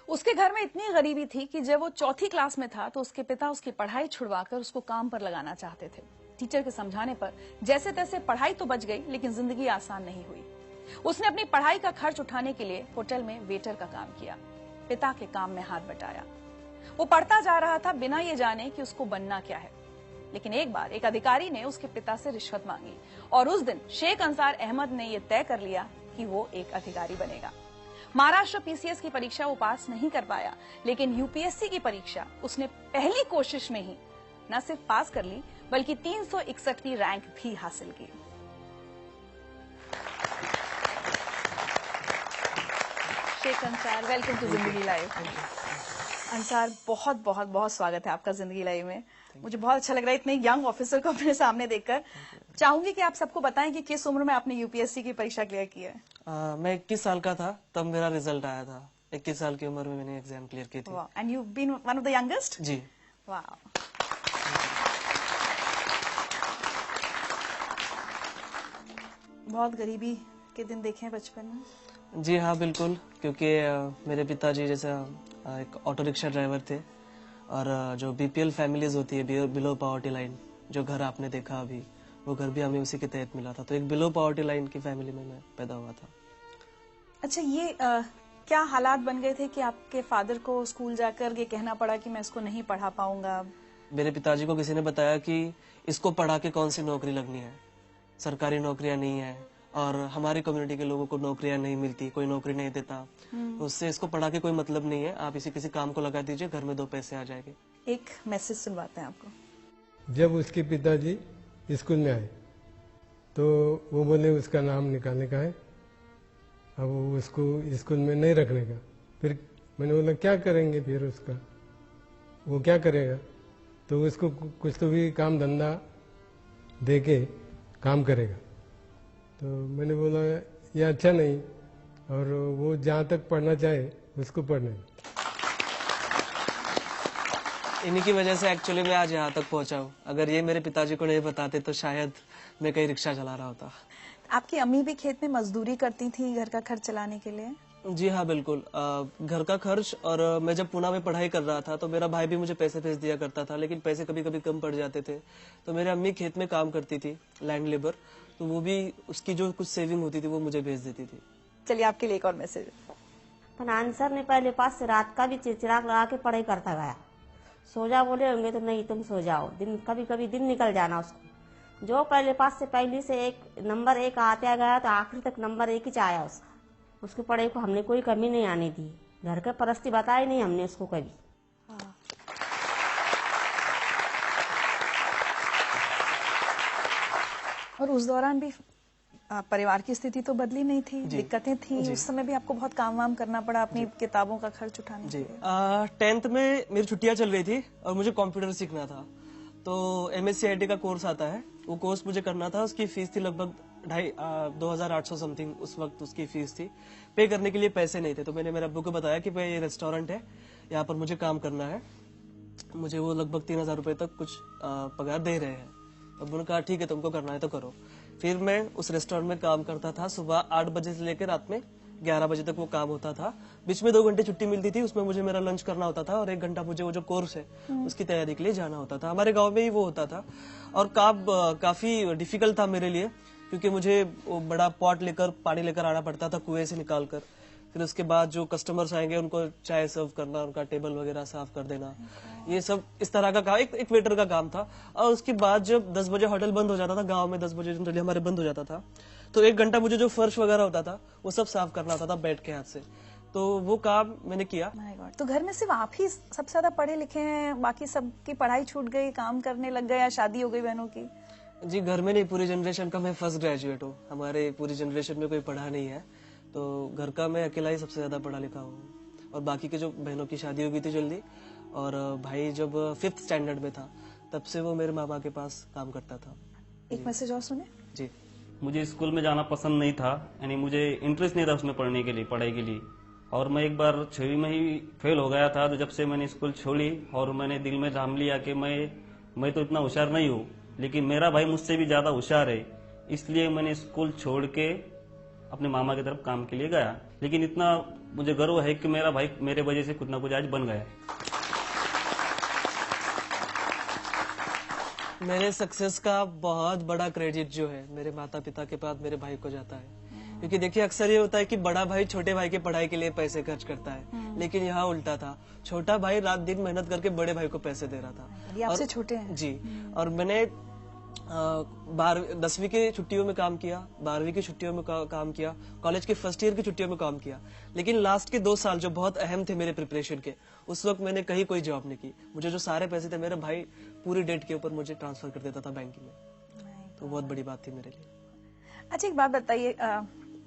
उसके घर में इतनी गरीबी थी कि जब वो चौथी क्लास में था तो उसके पिता उसकी पढ़ाई छुड़वाकर उसको काम पर लगाना चाहते थे। टीचर के समझाने पर जैसे तैसे पढ़ाई तो बच गई, लेकिन जिंदगी आसान नहीं हुई। उसने अपनी पढ़ाई का खर्च उठाने के लिए होटल में वेटर का काम किया, पिता के काम में हाथ बटाया। वो पढ़ता जा रहा था बिना ये जाने कि उसको बनना क्या है। लेकिन एक बार एक अधिकारी ने उसके पिता से रिश्वत मांगी और उस दिन शेख अंसार अहमद ने यह तय कर लिया कि वो एक अधिकारी बनेगा। महाराष्ट्र पीसीएस की परीक्षा वो पास नहीं कर पाया, लेकिन यूपीएससी की परीक्षा उसने पहली कोशिश में ही न सिर्फ पास कर ली, बल्कि 361वीं रैंक भी हासिल की। शेख अंसार, वेलकम टू जिंदगी लाइव। अंसार, बहुत बहुत बहुत स्वागत है आपका जिंदगी लाइव में। मुझे बहुत अच्छा लग रहा है इतने यंग ऑफिसर को अपने सामने देखकर। चाहूंगी कि आप सबको बताएं कि किस उम्र में आपने यूपीएससी की परीक्षा क्लियर की है। मैं 21 साल का था तब मेरा रिजल्ट आया था। 21 साल की उम्र में मैंने एग्जाम क्लियर की थी। And you been one of the youngest? जी। वाह। बहुत गरीबी के दिन देखे हैं बचपन में? जी हाँ, बिल्कुल, क्योंकि मेरे पिताजी जैसे एक ऑटो रिक्शा ड्राइवर थे और जो बीपीएल फैमिलीज होती है, बिलो पॉवर्टी लाइन, जो घर आपने देखा अभी, वो घर भी हमें उसी के तहत मिला था। तो एक बिलो पॉवर्टी लाइन की फैमिली में मैं पैदा हुआ था। अच्छा, ये क्या हालात बन गए थे कि आपके फादर को स्कूल जाकर ये कहना पड़ा कि मैं इसको नहीं पढ़ा पाऊंगा? मेरे पिताजी को किसी ने बताया कि इसको पढ़ा के कौन सी नौकरी लगनी है, सरकारी नौकरियां नहीं है और हमारी कम्युनिटी के लोगों को नौकरियां नहीं मिलती, कोई नौकरी नहीं देता, तो उससे इसको पढ़ा के कोई मतलब नहीं है, आप इसी किसी काम को लगा दीजिए, घर में 2 पैसे आ जाएंगे। एक मैसेज सुनवाते हैं आपको। जब उसके पिताजी स्कूल में आए तो वो बोले उसका नाम निकालने का है, अब उसको स्कूल में नहीं रखने का। फिर मैंने बोला क्या करेंगे फिर उसका, वो क्या करेगा? तो उसको कुछ तो भी काम धंधा दे के काम करेगा। तो मैंने बोला ये अच्छा नहीं, और वो जहाँ तक पढ़ना चाहे उसको पढ़ने। इन्हीं की वजह से एक्चुअली मैं आज यहाँ तक पहुँचा हूँ। अगर ये मेरे पिताजी को नहीं बताते तो शायद मैं कहीं रिक्शा चला रहा होता। आपकी अम्मी भी खेत में मजदूरी करती थी घर का खर्च चलाने के लिए? जी हाँ, बिल्कुल। घर का खर्च, और मैं जब पुणे में पढ़ाई कर रहा था तो मेरा भाई भी मुझे पैसे भेज दिया करता था, लेकिन पैसे कभी कभी कम पड़ जाते थे। तो मेरी अम्मी खेत में काम करती थी, लैंड लेबर, तो वो भी उसकी जो कुछ सेविंग होती थी वो मुझे भेज देती थी। चलिए आपके लिए एक और मैसेज। आंसर ने पहले पास से रात का भी चिराग लगा के पढ़ाई करता गया। सो जा बोले होंगे तो नहीं तुम सो जाओ, दिन कभी कभी दिन निकल जाना उसको। जो पहले पास से पहली से एक नंबर 1 आते गया तो आखिर तक नंबर 1 ही आया उसका। उसकी पढ़ाई को हमने कोई कमी नहीं आने दी, घर के परिस्थिति बताई नहीं हमने उसको कभी। और उस दौरान भी परिवार की स्थिति तो बदली नहीं थी, दिक्कतें थी। उस समय भी आपको बहुत काम वाम करना पड़ा अपनी किताबों का खर्च उठाने के लिए। 10th में मेरी छुट्टियां चल रही थी और मुझे कंप्यूटर सीखना था। तो MSc IT का कोर्स आता है, वो कोर्स मुझे करना था। उसकी फीस थी लगभग 2,800 समथिंग, उस वक्त उसकी फीस थी। पे करने के लिए पैसे नहीं थे, तो मैंने मेरे अब्बू को बताया कि भाई ये रेस्टोरेंट है, यहाँ पर मुझे काम करना है, मुझे वो लगभग 3,000 रुपए तक कुछ पगार दे रहे हैं। अब्बू ने कहा ठीक है, तुमको करना है तो करो। फिर मैं उस रेस्टोरेंट में काम करता था। सुबह 8 बजे से लेकर रात में 11 बजे तक वो काम होता था। बीच में 2 घंटे छुट्टी मिलती थी, उसमें मुझे मेरा लंच करना होता था और 1 घंटा मुझे वो जो कोर्स है उसकी तैयारी के लिए जाना होता था। हमारे गांव में ही वो होता था और काफी डिफिकल्ट था मेरे लिए, क्योंकि मुझे वो बड़ा पॉट लेकर पानी लेकर आना पड़ता था कुएं से निकाल कर। फिर उसके बाद जो कस्टमर्स आएंगे उनको चाय सर्व करना, उनका टेबल वगैरह साफ कर देना, ये सब इस तरह का काम, एक वेटर का काम था। और उसके बाद जब 10 बजे होटल बंद हो जाता था, गांव में 10 बजे जनरली हमारे बंद हो जाता था, तो 1 घंटा मुझे जो फर्श वगैरह होता था वो सब साफ करना होता था बैठ के हाथ से। तो वो काम मैंने किया। तो घर में सिर्फ आप ही सबसे ज्यादा पढ़े लिखे हैं, बाकी सबकी पढ़ाई छूट गई, काम करने लग गए या शादी हो गई बहनों की? जी, घर में नहीं, पूरी जनरेशन का मैं फर्स्ट ग्रेजुएट हूँ। हमारे पूरी जनरेशन में कोई पढ़ा नहीं है, तो घर का मैं अकेला ही सबसे ज्यादा पढ़ा लिखा हूँ। और बाकी के जो बहनों की शादी हो गई थी जल्दी, और भाई जब 5th स्टैंडर्ड में था तब से वो मेरे मामा के पास काम करता था। एक मैसेज और सुने। जी, मुझे स्कूल में जाना पसंद नहीं था, यानी मुझे इंटरेस्ट नहीं था उसमें पढ़ने के लिए, पढ़ाई के लिए। और मैं एक बार 6वीं में ही फेल हो गया था। तो जब से मैंने स्कूल छोड़ी और मैंने दिल में ठान लिया कि मैं तो इतना होशियार नहीं हूँ, लेकिन मेरा भाई मुझसे भी ज्यादा होशियार है, इसलिए मैंने स्कूल छोड़ के अपने मामा की तरफ काम के लिए गया। लेकिन इतना मुझे गर्व है कि मेरा भाई मेरे वजह से कुछ ना कुछ आज बन गया। मेरे सक्सेस का बहुत बड़ा क्रेडिट जो है मेरे माता पिता के बाद मेरे भाई को जाता है, क्योंकि देखिए अक्सर ये होता है कि बड़ा भाई छोटे भाई की पढ़ाई के लिए पैसे खर्च करता है, लेकिन यहाँ उल्टा था। छोटा भाई रात दिन मेहनत करके बड़े भाई को पैसे दे रहा था। ये आपसे छोटे हैं? जी। और मैंने 10वीं की छुट्टियों में काम किया, 12वीं की छुट्टियों में काम किया, कॉलेज के फर्स्ट ईयर की छुट्टियों में काम किया, लेकिन लास्ट के 2 साल जो बहुत अहम थे मेरे प्रिपरेशन के, उस वक्त मैंने कहीं कोई जॉब नहीं की। मुझे जो सारे पैसे थे मेरा भाई पूरी डेट के ऊपर मुझे ट्रांसफर कर देता था बैंक में, तो बहुत बड़ी बात थी मेरे लिए। अच्छा, एक बात बताइए,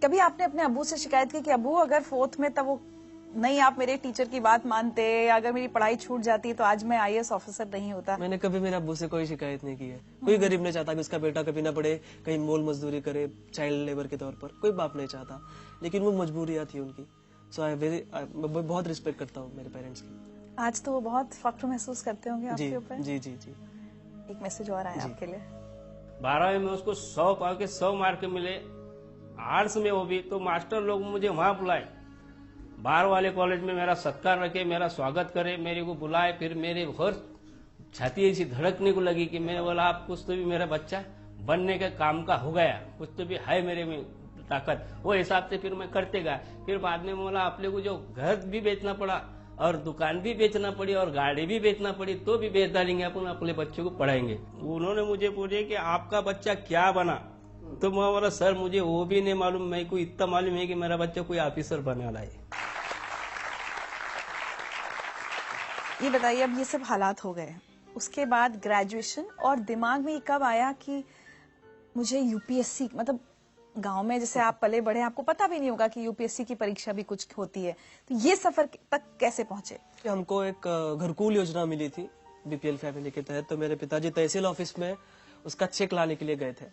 कभी आपने अपने अब्बू से शिकायत की कि अब्बू अगर 4th में तब वो नहीं आप मेरे टीचर की बात मानते, अगर मेरी पढ़ाई छूट जाती तो आज मैं IAS ऑफिसर नहीं होता? मैंने कभी मेरे अब्बू से कोई शिकायत नहीं की है। कोई गरीब नहीं चाहता कि उसका बेटा कभी ना पढ़े, कहीं मोल मजदूरी करे चाइल्ड लेबर के तौर पर, कोई बाप नहीं चाहता, लेकिन वो मजबूरियां थी उनकी। सो मैं बहुत रिस्पेक्ट करता हूँ मेरे पेरेंट्स की। आज तो वो बहुत फख्र महसूस करते होंगे आपके ऊपर। जी जी जी। एक मैसेज और आया आपके लिए। 12वीं में उसको 100 पाव के 100 मार्क मिले, आर्ट्स में वो भी, तो मास्टर लोग मुझे वहां बुलाए, बाहर वाले कॉलेज में मेरा सत्कार रखे, मेरा स्वागत करे, मेरे को बुलाए। फिर मेरे बहुत छाती ऐसी धड़कने को लगी कि मैं बोला आप कुछ तो भी मेरा बच्चा बनने के काम का हो गया, कुछ तो भी है मेरे में ताकत। वो हिसाब से फिर मैं करते गया। फिर बाद में बोला अपने को जो घर भी बेचना पड़ा और दुकान भी बेचना पड़ी और गाड़ी भी बेचना पड़ी तो भी बेच डालेंगे, अपन अपने बच्चों को पढ़ाएंगे। उन्होंने मुझे पूछे कि आपका बच्चा क्या बना, तो मैं बोला सर मुझे वो भी नहीं मालूम, मेरे को इतना मालूम है कि मेरा बच्चा कोई ऑफिसर बनने वाला है। ये बताइए, अब ये सब हालात हो गए, उसके बाद ग्रेजुएशन, और दिमाग में ये कब आया कि मुझे UPSC, मतलब गांव में जैसे आप पले बढ़े, आपको पता भी नहीं होगा कि UPSC की परीक्षा भी कुछ होती है, तो ये सफर तक कैसे पहुंचे? हमको एक घरकुल योजना मिली थी BPL फैमिली के तहत, तो मेरे पिताजी तहसील ऑफिस में उसका चेक लाने के लिए गए थे।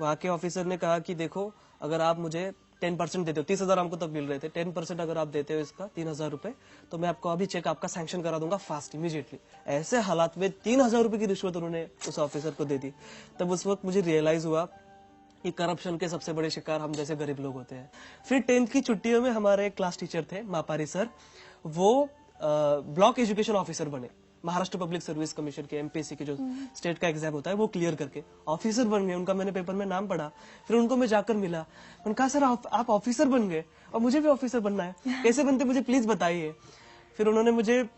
वहाँ के ऑफिसर ने कहा कि देखो अगर आप मुझे 10% देते हो, 30,000 हमको तब मिल रहे थे, 10% अगर आप देते हो इसका 3,000 रुपए, तो मैं आपको अभी चेक आपका सैंक्शन करा दूंगा फास्ट इमीडिएटली। ऐसे हालात में 3,000 रुपए की रिश्वत उन्होंने उस ऑफिसर को दे दी। तब उस वक्त मुझे रियलाइज हुआ कि करप्शन के सबसे बड़े शिकार हम जैसे गरीब लोग होते हैं। फिर 10th की छुट्टियों में हमारे एक क्लास टीचर थे मापारी सर, वो ब्लॉक एजुकेशन ऑफिसर बने, महाराष्ट्र पब्लिक सर्विस कमीशन के MPSC के जो स्टेट का एग्जाम होता है वो क्लियर करके ऑफिसर बन गए। उनका मैंने पेपर में नाम पढ़ा, फिर उनको मैं जाकर मिला, मैंने कहा सर आप ऑफिसर बन गए और मुझे भी ऑफिसर बनना है, कैसे बनते मुझे प्लीज बताइए। फिर उन्होंने मुझे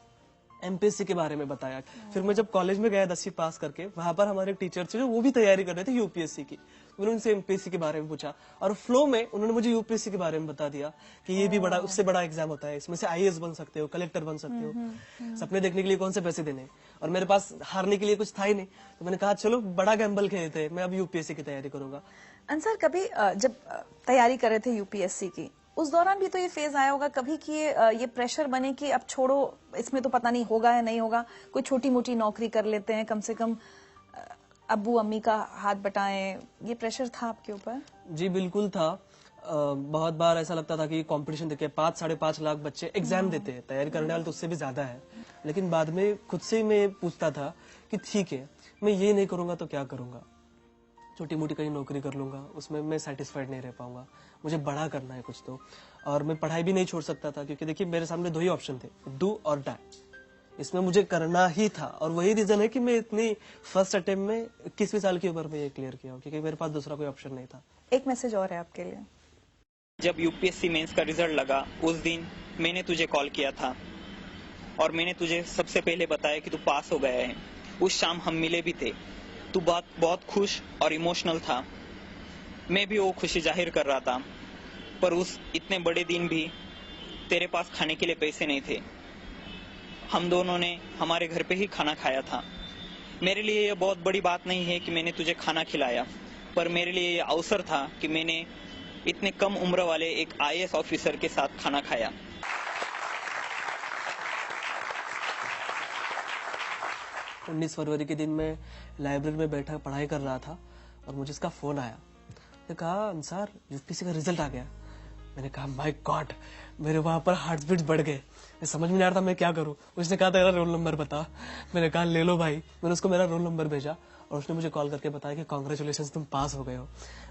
MPSC के बारे में बताया। फिर मैं जब कॉलेज में गया 10वीं पास करके, वहां पर हमारे एक टीचर थे जो वो भी तैयारी कर रहे थे UPSC की, मैंने उनसे MPSC के बारे में पूछा और फ्लो में उन्होंने मुझे UPSC के बारे में बता दिया कि ये भी बड़ा, उससे बड़ा एग्जाम होता है, इसमें से IAS बन सकते हो, कलेक्टर बन सकते हो। सपने देखने के लिए कौन से पैसे देने, और मेरे पास हारने के लिए कुछ था ही नहीं, तो मैंने कहा चलो बड़ा गैम्बल खेलते हैं, मैं अब UPSC की तैयारी करूंगा। अंसर, कभी जब तैयारी कर रहे थे UPSC की, उस दौरान भी तो ये फेज आया होगा कभी कि ये प्रेशर बने कि अब छोड़ो, इसमें तो पता नहीं होगा या नहीं होगा, कोई छोटी मोटी नौकरी कर लेते हैं, कम से कम अब्बू अम्मी का हाथ बटाएं, ये प्रेशर था आपके ऊपर? जी बिल्कुल था। बहुत बार ऐसा लगता था कि कंपटीशन देखे 5-5.5 लाख बच्चे एग्जाम देते हैं, तैयारी करने वाले तो उससे भी ज्यादा है, लेकिन बाद में खुद से मैं पूछता था कि ठीक है मैं ये नहीं करूंगा तो क्या करूंगा, छोटी मोटी कहीं नौकरी कर लूंगा, उसमें मैं सेटिस्फाइड नहीं रह पाऊंगा, मुझे बड़ा करना है कुछ तो। और मैं पढ़ाई भी नहीं छोड़ सकता था, क्योंकि देखिए मेरे सामने 2 ही ऑप्शन थे, डू और डाई, इसमें मुझे करना ही था। और वही रीजन है कि मैं इतनी फर्स्ट अटेम्प्ट में 21वीं साल की उम्र में ये क्लियर किया, क्योंकि मेरे पास दूसरा कोई ऑप्शन नहीं था। एक मैसेज और है आपके लिए। जब UPSC मेंस का रिजल्ट लगा उस दिन मैंने तुझे कॉल किया था और मैंने तुझे सबसे पहले बताया कि तू पास हो गया है। उस शाम हम मिले भी थे, तू बहुत खुश और इमोशनल था, मैं भी वो खुशी जाहिर कर रहा था, पर उस इतने बड़े दिन भी तेरे पास खाने के लिए पैसे नहीं थे। हम दोनों ने हमारे घर पे ही खाना खाया था। मेरे लिए यह बहुत बड़ी बात नहीं है कि मैंने तुझे खाना खिलाया, पर मेरे लिए यह अवसर था कि मैंने इतने कम उम्र वाले एक IAS ऑफिसर के साथ खाना खाया। 19 फरवरी के दिन मैं लाइब्रेरी में बैठा पढ़ाई कर रहा था और मुझे इसका फोन आया। मैंने कहा अंसार UPSC का रिजल्ट आ गया। मैंने कहा माय गॉड, मेरे वहां पर हार्ट बीट बढ़ गए, मैं समझ में नहीं आ रहा था मैं क्या करूं। उसने कहा तेरा रोल नंबर बता, मैंने कहा ले लो भाई। मैंने उसको मेरा रोल नंबर भेजा और उसने मुझे कॉल करके बताया कि कांग्रेचुलेशंस तुम पास हो गए हो।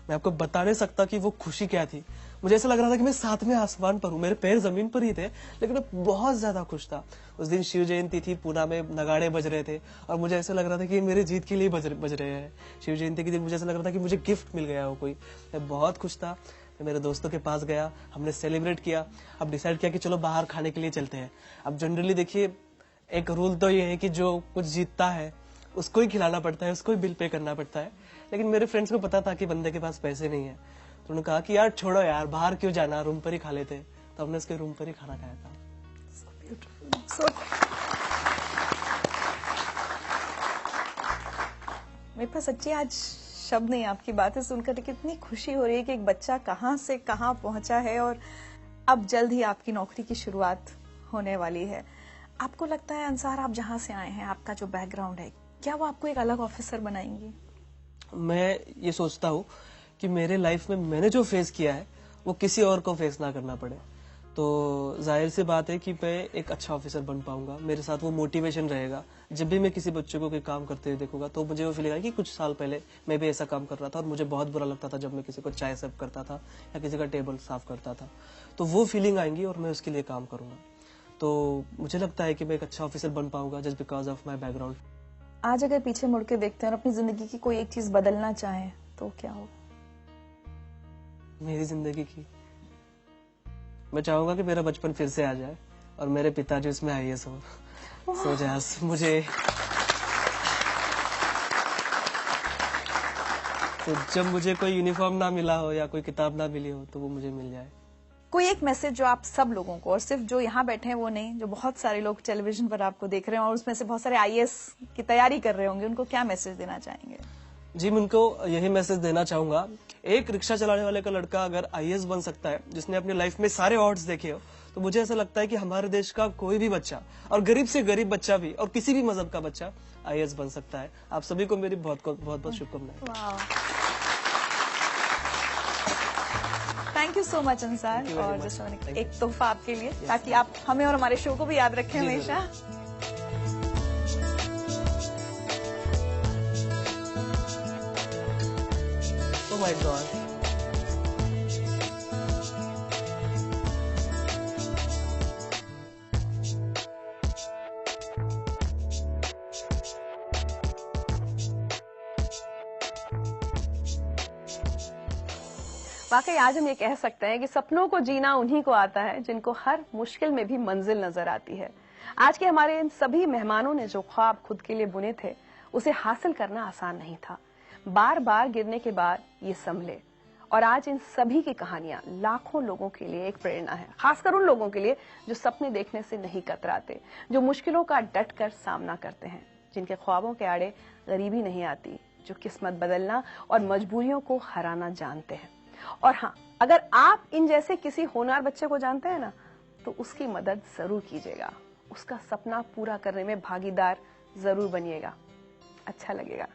मैं आपको बता नहीं सकता कि वो खुशी क्या थी, मुझे ऐसा लग रहा था कि मैं 7वें आसमान पर हूँ, मेरे पैर जमीन पर ही थे, लेकिन मैं बहुत ज्यादा खुश था। उस दिन शिव जयंती थी, पूना में नगाड़े बज रहे थे और मुझे ऐसा लग रहा था कि मेरे जीत के लिए बज रहे हैं। शिव जयंती के दिन मुझे ऐसा लग रहा था कि मुझे गिफ्ट मिल गया हो कोई। मैं बहुत खुश था। मैं मेरे दोस्तों के पास गया, हमने सेलिब्रेट किया। अब डिसाइड किया कि चलो बाहर खाने के लिए चलते हैं। अब जनरली देखिए, एक रूल तो ये है कि जो कुछ जीतता है उसको ही खिलाना पड़ता है, उसको ही बिल पे करना पड़ता है। लेकिन मेरे फ्रेंड्स को पता था कि बंदे के पास पैसे नहीं है, तो उन्होंने कहा कि यार छोड़ो यार, बाहर क्यों जाना, रूम पर ही खा लेते। तो हमने उसके रूम पर ही खाना खाया था। मेरे पास सच्ची आज शब्द नहीं आपकी बातें सुनकर, कितनी खुशी हो रही है कि एक बच्चा कहाँ से कहाँ पहुंचा है और अब जल्द ही आपकी नौकरी की शुरुआत होने वाली है। आपको लगता है अंसार, आप जहां से आए हैं, आपका जो बैकग्राउंड है, क्या वो आपको एक अलग ऑफिसर बनाएंगी? मैं ये सोचता हूँ कि मेरे लाइफ में मैंने जो फेस किया है वो किसी और को फेस ना करना पड़े। तो जाहिर सी बात है कि मैं एक अच्छा ऑफिसर बन पाऊंगा। मेरे साथ वो मोटिवेशन रहेगा। जब भी मैं किसी बच्चे को कोई काम करते हुए देखूंगा तो मुझे वो फीलिंग आएगी कि कुछ साल पहले मैं भी ऐसा काम कर रहा था और मुझे बहुत बुरा लगता था जब मैं किसी को चाय सर्व करता था या किसी का टेबल साफ करता था। तो वो फीलिंग आएंगी और मैं उसके लिए काम करूंगा। तो मुझे लगता है कि मैं एक अच्छा ऑफिसर बन पाऊंगा just because of my background. आज अगर पीछे मुड़ के देखते हैं और अपनी जिंदगी की कोई एक चीज बदलना चाहें तो क्या हो? मेरी जिंदगी की मैं चाहूंगा कि मेरा बचपन फिर से आ जाए और मेरे पिताजी उसमें IAS हो। सो जस्ट मुझे तो जब मुझे कोई यूनिफॉर्म ना मिला हो या कोई किताब ना मिली हो तो वो मुझे मिल जाए। कोई एक मैसेज जो आप सब लोगों को, और सिर्फ जो यहाँ बैठे हैं वो नहीं, जो बहुत सारे लोग टेलीविजन पर आपको देख रहे हैं और उसमें से बहुत सारे IAS की तैयारी कर रहे होंगे, उनको क्या मैसेज देना चाहेंगे? जी, मैं उनको यही मैसेज देना चाहूंगा, एक रिक्शा चलाने वाले का लड़का अगर IAS बन सकता है, जिसने अपनी लाइफ में सारे ऑड्स देखे हो, तो मुझे ऐसा लगता है कि हमारे देश का कोई भी बच्चा, और गरीब से गरीब बच्चा भी, और किसी भी मजहब का बच्चा IAS बन सकता है। आप सभी को मेरी बहुत बहुत शुभकामनाएं। Thank you so much Ansar. और जैसे मैंने एक तोहफा आपके लिए, ताकि आप हमें और हमारे शो को भी याद रखें हमेशा। Oh my God. वाकई आज हम ये कह सकते हैं कि सपनों को जीना उन्हीं को आता है जिनको हर मुश्किल में भी मंजिल नजर आती है। आज के हमारे इन सभी मेहमानों ने जो ख्वाब खुद के लिए बुने थे, उसे हासिल करना आसान नहीं था। बार बार गिरने के बाद ये संभले, और आज इन सभी की कहानियां लाखों लोगों के लिए एक प्रेरणा है, खासकर उन लोगों के लिए जो सपने देखने से नहीं कतराते, जो मुश्किलों का डट कर सामना करते हैं, जिनके ख्वाबों के आड़े गरीबी नहीं आती, जो किस्मत बदलना और मजबूरियों को हराना जानते हैं। और हाँ, अगर आप इन जैसे किसी होनहार बच्चे को जानते हैं ना, तो उसकी मदद जरूर कीजिएगा, उसका सपना पूरा करने में भागीदार जरूर बनिएगा, अच्छा लगेगा।